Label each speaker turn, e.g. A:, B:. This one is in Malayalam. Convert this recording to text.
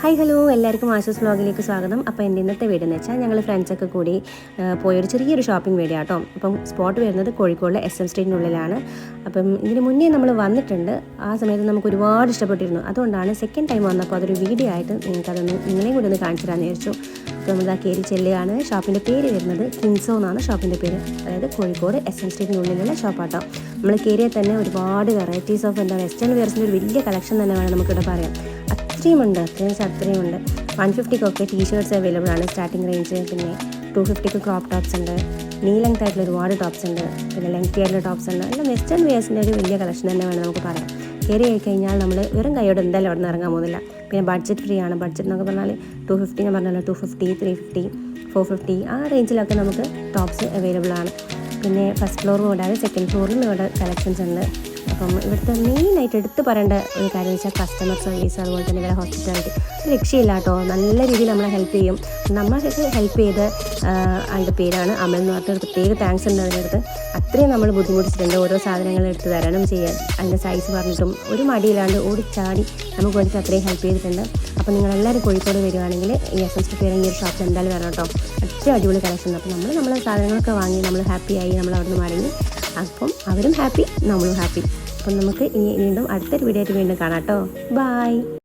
A: ഹായ് ഹലോ എല്ലാവർക്കും ആശസ് വ്ലോഗിലേക്ക് സ്വാഗതം. അപ്പോൾ എൻ്റെ ഇന്നത്തെ വീഡിയോ എന്ന് വെച്ചാൽ ഞങ്ങൾ ഫ്രണ്ട്സൊക്കെ കൂടി പോയൊരു ചെറിയൊരു ഷോപ്പിംഗ് വീഡിയോ ആട്ടോ. അപ്പം സ്പോട്ട് വരുന്നത് കോഴിക്കോട് SM സ്ട്രീറ്റിനുള്ളിലാണ്. അപ്പം ഇതിന് മുന്നേ നമ്മൾ വന്നിട്ടുണ്ട്. ആ സമയത്ത് നമുക്ക് ഒരുപാട് ഇഷ്ടപ്പെട്ടിരുന്നു. അതുകൊണ്ടാണ് സെക്കൻഡ് ടൈം വന്നപ്പോൾ അതൊരു വീഡിയോ ആയിട്ട് നിങ്ങൾക്കതൊന്ന് നിങ്ങളെയും കൂടി ഒന്ന് കാണിച്ചു തരാമെന്ന് വിചാരിച്ചു. അപ്പോൾ നമ്മൾ കയറി ചെല്ലുകയാണ്. ഷോപ്പിൻ്റെ പേര് വരുന്നത് കിൻസോ എന്നാണ് ഷോപ്പിൻ്റെ പേര്. അതായത് കോഴിക്കോട് SM സ്ട്രീറ്റിനുള്ളിലുള്ള ഷോപ്പാട്ടോ. നമ്മൾ കയറിയാൽ തന്നെ ഒരുപാട് വെറൈറ്റീസ് ഓഫ് വെസ്റ്റേൺ വെയർസിൻ്റെ ഒരു വലിയ കളക്ഷൻ തന്നെ വേണം നമുക്കിവിടെ പറയാം. അത്രയുമുണ്ട് 150ക്കൊക്കെ ടീഷർട്ട്സ് അവൈലബിൾ ആണ് സ്റ്റാർട്ടിംഗ് റേഞ്ച്. പിന്നെ 250ക്ക് ക്രോപ്പ് ടോപ്സ് ഉണ്ട്, നീ ലെങ്ത് ആയിട്ടുള്ള ഒരുപാട് ടോപ്സ് ഉണ്ട്, പിന്നെ ലെങ്തി ആയിട്ടുള്ള ടോപ്സ് ഉണ്ട്. എല്ലാം വെസ്റ്റേൺ വെയർസിൻ്റെ ഒരു വലിയ കളക്ഷൻ തന്നെ വേണം നമുക്ക് പറയാം. കയറി ആയി കഴിഞ്ഞാൽ നമ്മൾ വെറും കൈയോടെ എന്തായാലും അവിടെ നിന്ന് ഇറങ്ങാൻ പോകുന്നില്ല. പിന്നെ ബഡ്ജറ്റ് ഫ്രീ ആണ്. ബഡ്ജറ്റ് എന്നൊക്കെ പറഞ്ഞാൽ 250 ഞാൻ പറഞ്ഞല്ലോ, 250, 350, 450 ആ റേഞ്ചിലൊക്കെ നമുക്ക് ടോപ്സ് അവൈലബിൾ ആണ്. പിന്നെ ഫസ്റ്റ് ഫ്ലോർ കൂടാതെ സെക്കൻഡ് ഫ്ലോറിലും ഇവിടെ കളക്ഷൻസ് ഉണ്ട്. അപ്പം ഇവിടുത്തെ മെയിനായിട്ട് എടുത്ത് പറയേണ്ട ഒരു കാര്യം എന്ന് വെച്ചാൽ കസ്റ്റമർ സർവീസ്, അതുപോലെ തന്നെ ഇവിടെ ഹോസ്പിറ്റാലിറ്റി രക്ഷയില്ല കേട്ടോ. നല്ല രീതിയിൽ നമ്മളെ ഹെൽപ്പ് ചെയ്യും. നമ്മളൊക്കെ ഹെൽപ്പ് ചെയ്ത ആളുടെ പേരാണ് അമൽ എന്ന് പറഞ്ഞിട്ട് പ്രത്യേക താങ്ക്സ് ഉണ്ട് അതിനടുത്ത്. അത്രയും നമ്മൾ ബുദ്ധിമുട്ടിച്ചിട്ടുണ്ട് ഓരോ സാധനങ്ങൾ എടുത്ത് തരണം ചെയ്യാൻ. അതിൻ്റെ സൈസ് പറഞ്ഞിട്ടും ഒരു മടിയില്ലാണ്ട് ഓടിച്ചാടി നമുക്ക് വേണ്ടിയിട്ട് അത്രയും ഹെൽപ്പ് ചെയ്തിട്ടുണ്ട്. അപ്പോൾ നിങ്ങളെല്ലാവരും കോഴിക്കോട് വരികയാണെങ്കിൽ ഈ SM സ്ട്രീറ്റ് ഈ ഒരു ഷോപ്പിൽ എന്തായാലും വരണം കേട്ടോ. അത്രയും അടിപൊളി കളക്ഷൻ ഉണ്ട്. അപ്പോൾ നമ്മളെ സാധനങ്ങളൊക്കെ വാങ്ങി നമ്മൾ ഹാപ്പിയായി, നമ്മൾ അവിടെ നിന്ന് മടങ്ങി. അപ്പം അവരും ഹാപ്പി, നമ്മളും ഹാപ്പി. അപ്പം നമുക്ക് ഇനി വീണ്ടും അടുത്തൊരു വീഡിയോ ആയിട്ട് വീണ്ടും കാണാം കേട്ടോ. ബൈ.